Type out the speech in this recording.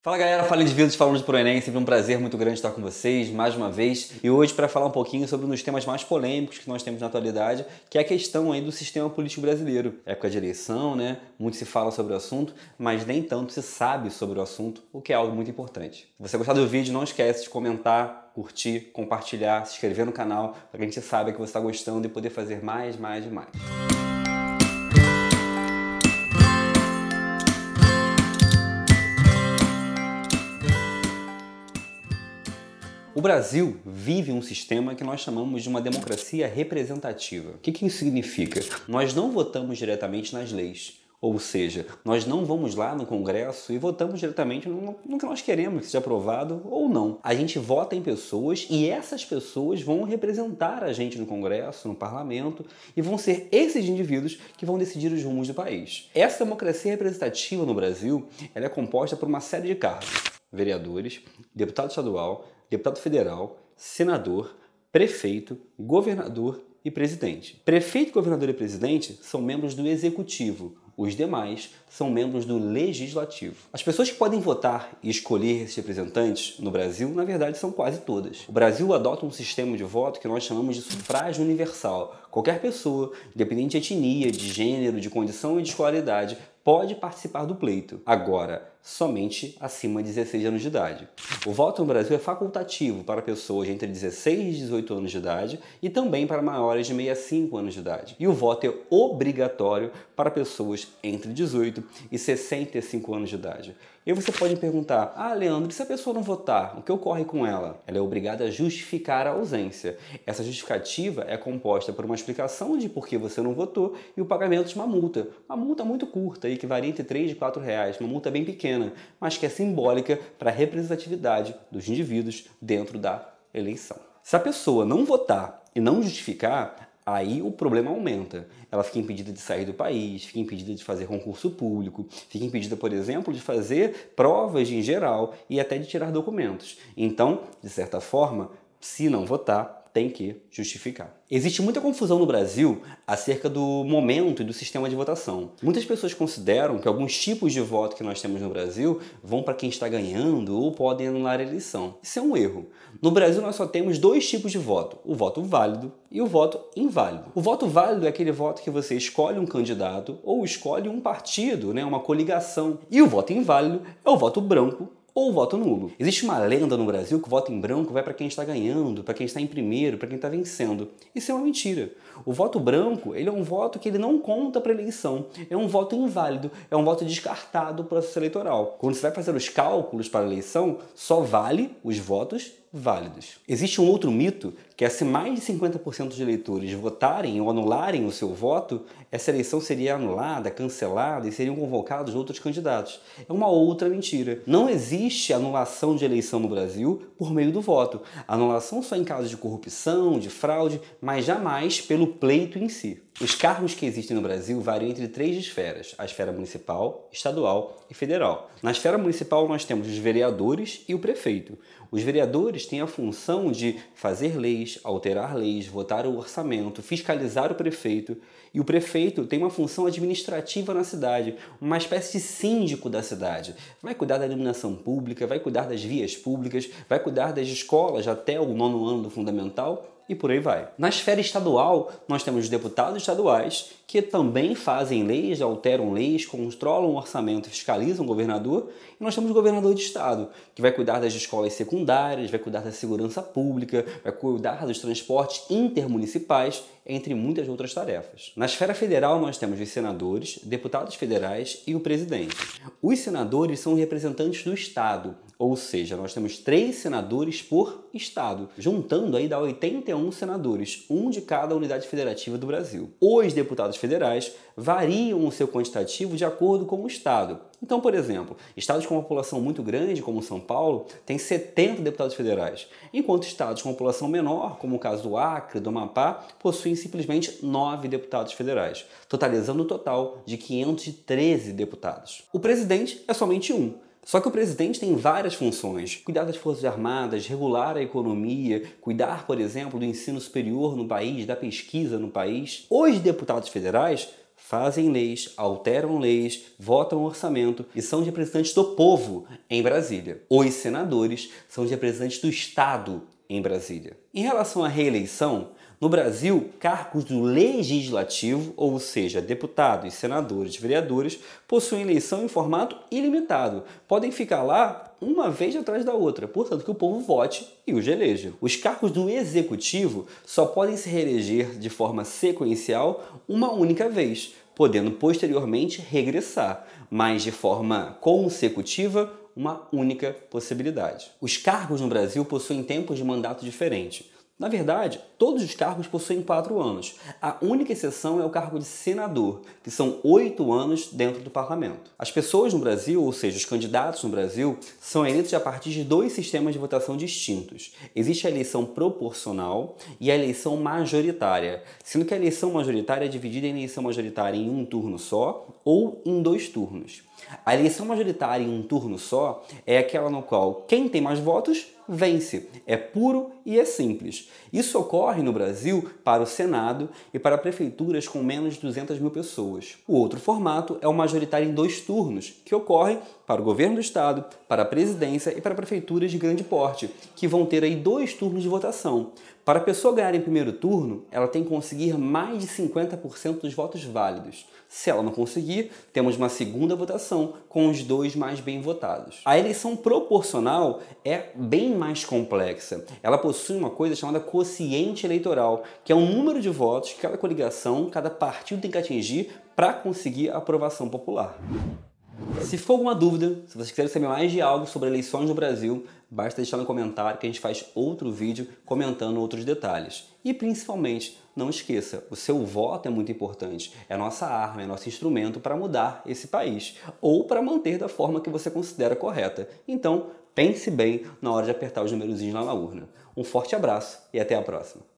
Fala galera, fala indivíduos falando de ProEnem, sempre um prazer muito grande estar com vocês mais uma vez e hoje para falar um pouquinho sobre um dos temas mais polêmicos que nós temos na atualidade, que é a questão aí do sistema político brasileiro. Época de eleição, né? Muito se fala sobre o assunto, mas nem tanto se sabe sobre o assunto, o que é algo muito importante. Se você gostar do vídeo, não esquece de comentar, curtir, compartilhar, se inscrever no canal para que a gente saiba que você está gostando e poder fazer mais e mais. O Brasil vive um sistema que nós chamamos de uma democracia representativa. O que isso significa? Nós não votamos diretamente nas leis. Ou seja, nós não vamos lá no Congresso e votamos diretamente no que nós queremos que seja aprovado ou não. A gente vota em pessoas e essas pessoas vão representar a gente no Congresso, no Parlamento, e vão ser esses indivíduos que vão decidir os rumos do país. Essa democracia representativa no Brasil, ela é composta por uma série de cargos: vereadores, deputado estadual, deputado federal, senador, prefeito, governador e presidente. Prefeito, governador e presidente são membros do executivo. Os demais são membros do legislativo. As pessoas que podem votar e escolher esses representantes no Brasil, na verdade, são quase todas. O Brasil adota um sistema de voto que nós chamamos de sufrágio universal. Qualquer pessoa, independente de etnia, de gênero, de condição e de escolaridade, pode participar do pleito. Agora, somente acima de 16 anos de idade. O voto no Brasil é facultativo para pessoas entre 16 e 18 anos de idade e também para maiores de 65 anos de idade. E o voto é obrigatório para pessoas entre 18 e 65 anos de idade. E aí você pode me perguntar: Leandro, e se a pessoa não votar, o que ocorre com ela? Ela é obrigada a justificar a ausência. Essa justificativa é composta por uma explicação de por que você não votou e o pagamento de uma multa. Uma multa muito curta, que varia entre 3 e 4 reais, uma multa bem pequena, mas que é simbólica para a representatividade dos indivíduos dentro da eleição. Se a pessoa não votar e não justificar, aí o problema aumenta. Ela fica impedida de sair do país, fica impedida de fazer concurso público, fica impedida, por exemplo, de fazer provas em geral e até de tirar documentos. Então, de certa forma, se não votar, tem que justificar. Existe muita confusão no Brasil acerca do momento e do sistema de votação. Muitas pessoas consideram que alguns tipos de voto que nós temos no Brasil vão para quem está ganhando ou podem anular a eleição. Isso é um erro. No Brasil nós só temos dois tipos de voto: o voto válido e o voto inválido. O voto válido é aquele voto que você escolhe um candidato ou escolhe um partido, uma coligação. E o voto inválido é o voto branco ou voto nulo. Existe uma lenda no Brasil que o voto em branco vai para quem está ganhando, para quem está em primeiro, para quem está vencendo. Isso é uma mentira. O voto branco, ele é um voto que ele não conta para a eleição. É um voto inválido, é um voto descartado do processo eleitoral. Quando você vai fazer os cálculos para a eleição, só vale os votos válidos. Existe um outro mito que é: se mais de 50% dos eleitores votarem ou anularem o seu voto, essa eleição seria anulada, cancelada e seriam convocados outros candidatos. É uma outra mentira. Não existe anulação de eleição no Brasil por meio do voto. Anulação só em caso de corrupção, de fraude, mas jamais pelo pleito em si. Os cargos que existem no Brasil variam entre três esferas: a esfera municipal, estadual e federal. Na esfera municipal nós temos os vereadores e o prefeito. Os vereadores têm a função de fazer leis, alterar leis, votar o orçamento, fiscalizar o prefeito. E o prefeito tem uma função administrativa na cidade, uma espécie de síndico da cidade. Vai cuidar da iluminação pública, vai cuidar das vias públicas, vai cuidar das escolas até o 9º ano do fundamental, e por aí vai. Na esfera estadual, nós temos os deputados estaduais, que também fazem leis, alteram leis, controlam o orçamento e fiscalizam o governador. E nós temos o governador de estado, que vai cuidar das escolas secundárias, vai cuidar da segurança pública, vai cuidar dos transportes intermunicipais, entre muitas outras tarefas. Na esfera federal, nós temos os senadores, deputados federais e o presidente. Os senadores são representantes do estado, ou seja, nós temos 3 senadores por estado. Juntando aí dá 81 senadores, um de cada unidade federativa do Brasil. Os deputados federais variam o seu quantitativo de acordo com o estado. Então, por exemplo, estados com uma população muito grande, como São Paulo, tem 70 deputados federais, enquanto estados com população menor, como o caso do Acre, do Amapá, possuem simplesmente 9 deputados federais, totalizando um total de 513 deputados. O presidente é somente um. Só que o presidente tem várias funções: cuidar das forças armadas, regular a economia, cuidar, por exemplo, do ensino superior no país, da pesquisa no país. Os deputados federais fazem leis, alteram leis, votam orçamento e são os representantes do povo em Brasília. Os senadores são os representantes do Estado em Brasília. Em relação à reeleição, no Brasil, cargos do legislativo, ou seja, deputados, senadores, vereadores, possuem eleição em formato ilimitado. Podem ficar lá uma vez atrás da outra, portanto que o povo vote e os eleja. Os cargos do executivo só podem se reeleger de forma sequencial uma única vez, podendo posteriormente regressar, mas de forma consecutiva uma única possibilidade. Os cargos no Brasil possuem tempos de mandato diferentes. Na verdade, todos os cargos possuem 4 anos. A única exceção é o cargo de senador, que são 8 anos dentro do parlamento. As pessoas no Brasil, ou seja, os candidatos no Brasil, são eleitos a partir de 2 sistemas de votação distintos. Existe a eleição proporcional e a eleição majoritária, sendo que a eleição majoritária é dividida em eleição majoritária em um turno só ou em 2 turnos. A eleição majoritária em um turno só é aquela no qual quem tem mais votos vence. É puro e é simples. Isso ocorre no Brasil para o Senado e para prefeituras com menos de 200 mil pessoas. O outro formato é o majoritário em 2 turnos, que ocorre para o governo do estado, para a presidência e para prefeituras de grande porte, que vão ter aí 2 turnos de votação. Para a pessoa ganhar em primeiro turno, ela tem que conseguir mais de 50% dos votos válidos. Se ela não conseguir, temos uma segunda votação com os 2 mais bem votados. A eleição proporcional é bem mais complexa. Ela possui uma coisa chamada quociente eleitoral, que é um número de votos que cada coligação, cada partido tem que atingir para conseguir a aprovação popular. Se for alguma dúvida, se vocês quiserem saber mais de algo sobre eleições no Brasil, basta deixar no comentário que a gente faz outro vídeo comentando outros detalhes. E principalmente, não esqueça, o seu voto é muito importante. É a nossa arma, é nosso instrumento para mudar esse país ou para manter da forma que você considera correta. Então, pense bem na hora de apertar os numerozinhos lá na urna. Um forte abraço e até a próxima.